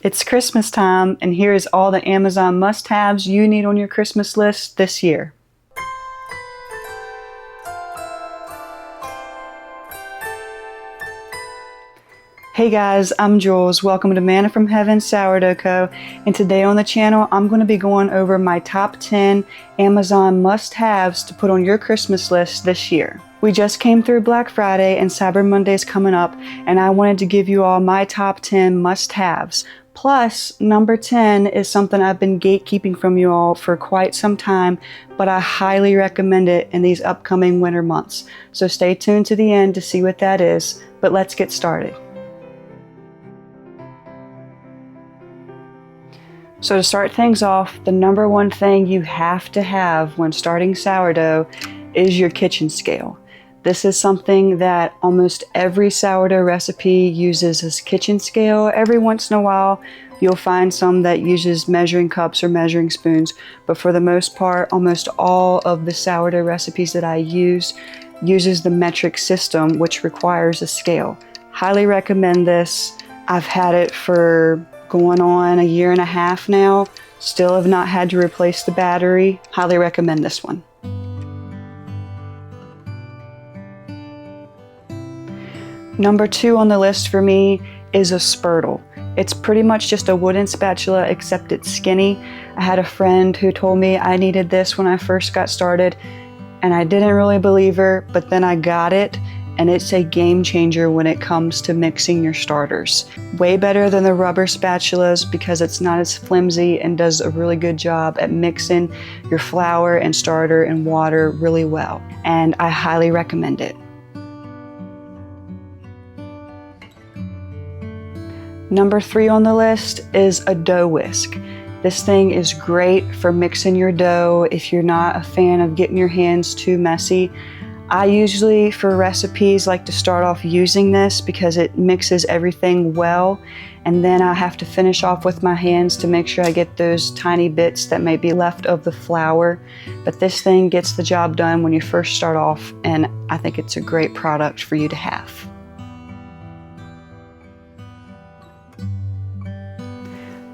It's Christmas time, and here's all the Amazon must-haves you need on your Christmas list this year. Hey guys, I'm Jules. Welcome to Manna from Heaven Sourdough Co. And today on the channel, I'm going to be going over my top 10 Amazon must-haves to put on your Christmas list this year. We just came through Black Friday and Cyber Monday's coming up, and I wanted to give you all my top 10 must-haves. Plus, number 10 is something I've been gatekeeping from you all for quite some time, but I highly recommend it in these upcoming winter months. So stay tuned to the end to see what that is, but let's get started. So to start things off, the number one thing you have to have when starting sourdough is your kitchen scale. This is something that almost every sourdough recipe uses as kitchen scale. Every once in a while, you'll find some that uses measuring cups or measuring spoons, but for the most part, almost all of the sourdough recipes that I use uses the metric system, which requires a scale. Highly recommend this. I've had it for going on 1.5 years now. Still have not had to replace the battery. Highly recommend this one. Number 2 on the list for me is a Spurtle. It's pretty much just a wooden spatula, except it's skinny. I had a friend who told me I needed this when I first got started, and I didn't really believe her, but then I got it, and it's a game changer when it comes to mixing your starters. Way better than the rubber spatulas because it's not as flimsy and does a really good job at mixing your flour and starter and water really well, and I highly recommend it. Number 3 on the list is a dough whisk. This thing is great for mixing your dough if you're not a fan of getting your hands too messy. I usually, for recipes, like to start off using this because it mixes everything well, and then I have to finish off with my hands to make sure I get those tiny bits that may be left of the flour. But this thing gets the job done when you first start off, and I think it's a great product for you to have.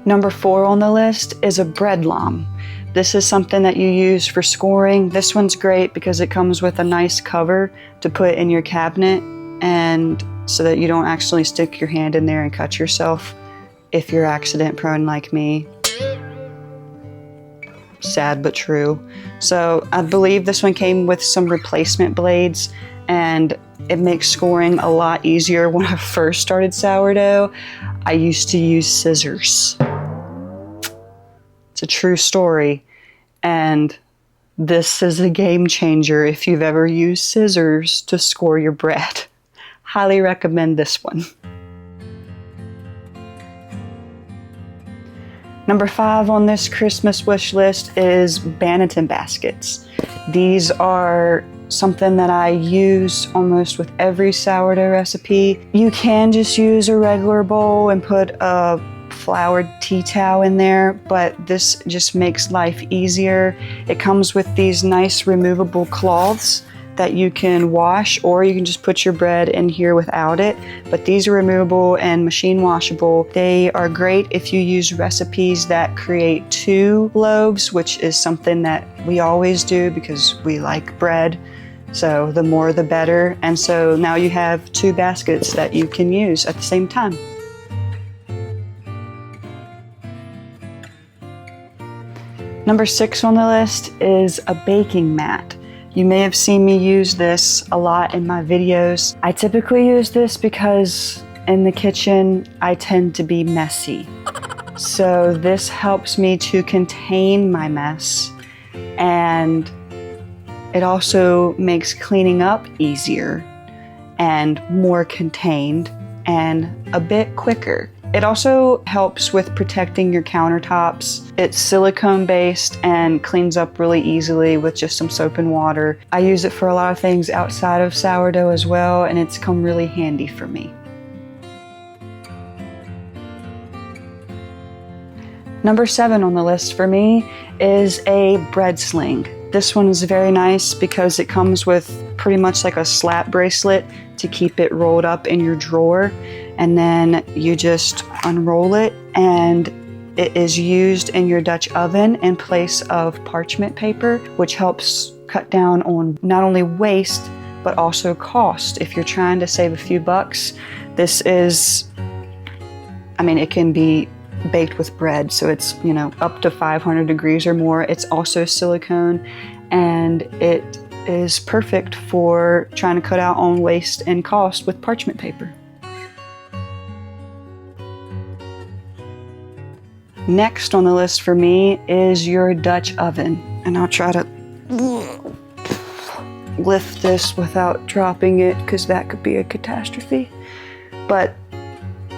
Number 4 on the list is a bread lom. This is something that you use for scoring. This one's great because it comes with a nice cover to put in your cabinet, and so that you don't actually stick your hand in there and cut yourself if you're accident prone like me. Sad but true. So I believe this one came with some replacement blades, and it makes scoring a lot easier. When I first started sourdough, I used to use scissors. It's a true story, and this is a game changer if you've ever used scissors to score your bread. Highly recommend this one. Number 5 on this Christmas wish list is Banneton baskets. These are something that I use almost with every sourdough recipe. You can just use a regular bowl and put a floured tea towel in there, but this just makes life easier. It comes with these nice removable cloths that you can wash, or you can just put your bread in here without it, but these are removable and machine washable. They are great if you use recipes that create 2 loaves, which is something that we always do because we like bread. So the more the better, and so now you have 2 baskets that you can use at the same time. Number 6 on the list is a baking mat. You may have seen me use this a lot in my videos. I typically use this because in the kitchen I tend to be messy. So this helps me to contain my mess, and it also makes cleaning up easier and more contained and a bit quicker. It also helps with protecting your countertops. It's silicone based and cleans up really easily with just some soap and water. I use it for a lot of things outside of sourdough as well, and it's come really handy for me. Number 7 on the list for me is a bread sling. This one is very nice because it comes with pretty much like a slap bracelet to keep it rolled up in your drawer, and then you just unroll it, and it is used in your Dutch oven in place of parchment paper, which helps cut down on not only waste, but also cost. If you're trying to save a few bucks, this is, I mean, it can be baked with bread, so it's, you know, up to 500 degrees or more. It's also silicone, and it is perfect for trying to cut out on waste and cost with parchment paper. Next on the list for me is your Dutch oven, and I'll try to lift this without dropping it because that could be a catastrophe. But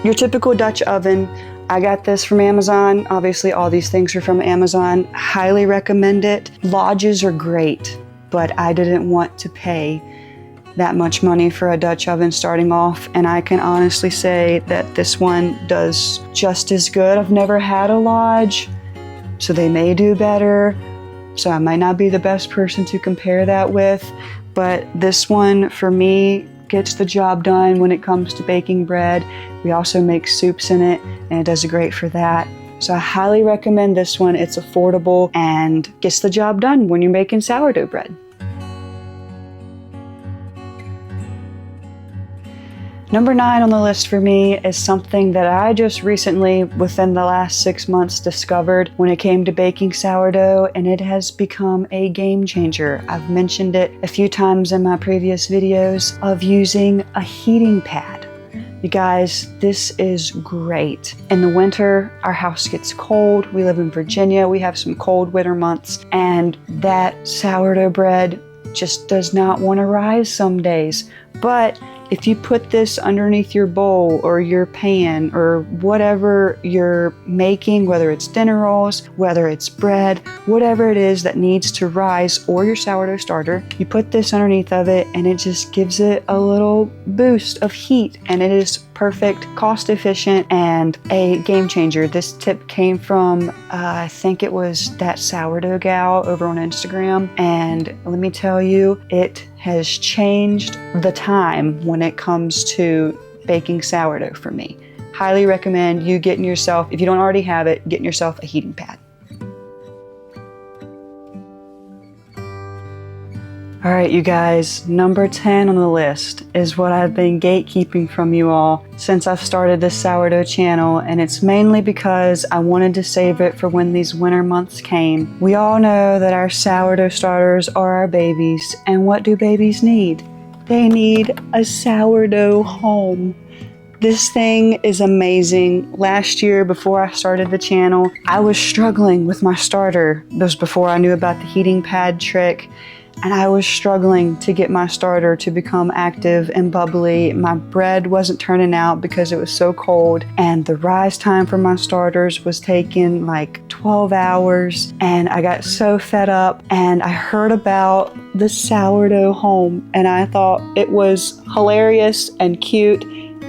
your typical Dutch oven, I got this from Amazon. Obviously all these things are from Amazon. Highly recommend it. Lodges are great, but I didn't want to pay that much money for a Dutch oven starting off, and I can honestly say that this one does just as good. I've never had a Lodge, so they may do better. So I might not be the best person to compare that with, but this one for me gets the job done when it comes to baking bread. We also make soups in it, and it does great for that. So I highly recommend this one. It's affordable and gets the job done when you're making sourdough bread. Number 9 on the list for me is something that I just recently, within the last 6 months, discovered when it came to baking sourdough, and it has become a game changer. I've mentioned it a few times in my previous videos of using a heating pad. You guys, this is great. In the winter, our house gets cold. We live in Virginia. We have some cold winter months, and that sourdough bread just does not want to rise some days. But if you put this underneath your bowl or your pan or whatever you're making, whether it's dinner rolls, whether it's bread, whatever it is that needs to rise, or your sourdough starter, you put this underneath of it and it just gives it a little boost of heat, and it is perfect, cost efficient, and a game changer. This tip came from, I think it was that sourdough gal over on Instagram, and let me tell you, it has changed the time when it comes to baking sourdough for me. Highly recommend you getting yourself, if you don't already have it, getting yourself a heating pad. All right, you guys, number 10 on the list is what I've been gatekeeping from you all since I've started this sourdough channel, and it's mainly because I wanted to save it for when these winter months came. We all know that our sourdough starters are our babies, and what do babies need? They need a sourdough home. This thing is amazing. Last year, before I started the channel, I was struggling with my starter. This was before I knew about the heating pad trick. And I was struggling to get my starter to become active and bubbly. My bread wasn't turning out because it was so cold, and the rise time for my starters was taking like 12 hours, and I got so fed up, and I heard about the Sourdough Home, and I thought it was hilarious and cute,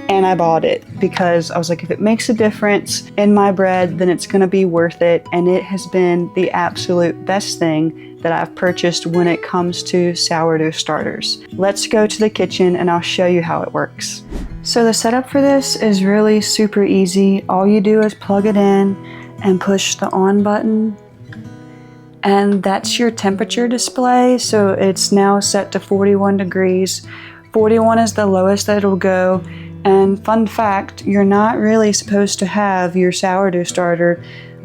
and I bought it because I was like, if it makes a difference in my bread, then it's gonna be worth it, and it has been the absolute best thing that I've purchased when it comes to sourdough starters. Let's go to the kitchen and I'll show you how it works. So the setup for this is really super easy. All you do is plug it in and push the on button, and that's your temperature display. So it's now set to 41 degrees. 41 is the lowest that it'll go. And fun fact, you're not really supposed to have your sourdough starter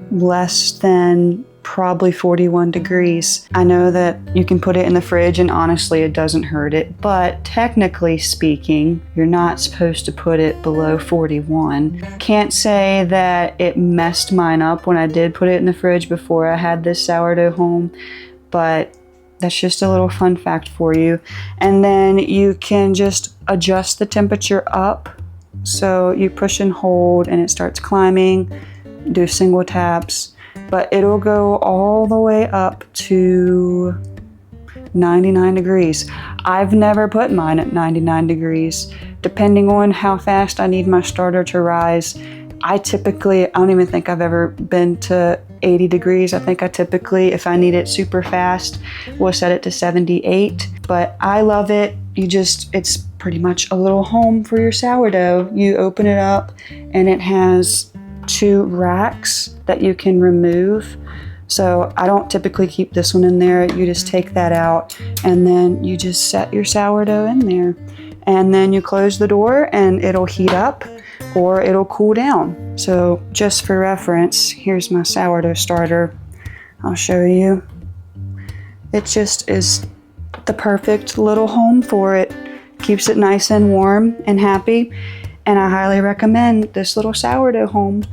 less than probably 41 degrees. I know that you can put it in the fridge and honestly it doesn't hurt it, but technically speaking, you're not supposed to put it below 41. Can't say that it messed mine up when I did put it in the fridge before I had this Sourdough Home, but that's just a little fun fact for you. And then you can just adjust the temperature up. So you push and hold and it starts climbing, do single taps, but it'll go all the way up to 99 degrees. I've never put mine at 99 degrees. Depending on how fast I need my starter to rise, I don't even think I've ever been to 80 degrees. I think I typically, if I need it super fast, will set it to 78. But I love it. it's pretty much a little home for your sourdough. You open it up and it has 2 racks that you can remove. So I don't typically keep this one in there. You just take that out and then you just set your sourdough in there. And then you close the door and it'll heat up or it'll cool down. So just for reference, here's my sourdough starter. I'll show you. It just is the perfect little home for it. Keeps it nice and warm and happy. And I highly recommend this little sourdough home.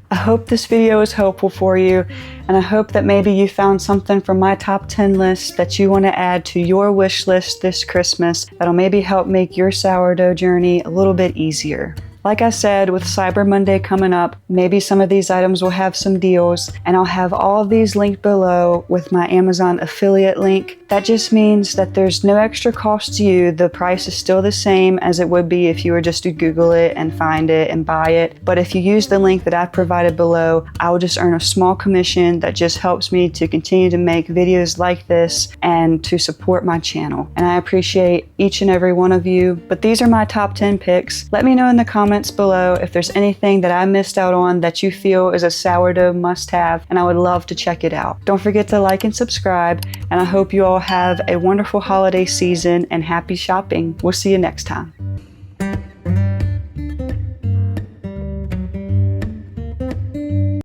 I hope this video is helpful for you, and I hope that maybe you found something from my top 10 list that you want to add to your wish list this Christmas that'll maybe help make your sourdough journey a little bit easier. Like I said, with Cyber Monday coming up, maybe some of these items will have some deals, and I'll have all of these linked below with my Amazon affiliate link. That just means that there's no extra cost to you. The price is still the same as it would be if you were just to Google it and find it and buy it. But if you use the link that I've provided below, I will just earn a small commission that just helps me to continue to make videos like this and to support my channel. And I appreciate each and every one of you. But these are my top 10 picks. Let me know in the comments below if there's anything that I missed out on that you feel is a sourdough must-have, and I would love to check it out. Don't forget to like and subscribe, and I hope you all have a wonderful holiday season and happy shopping. We'll see you next time.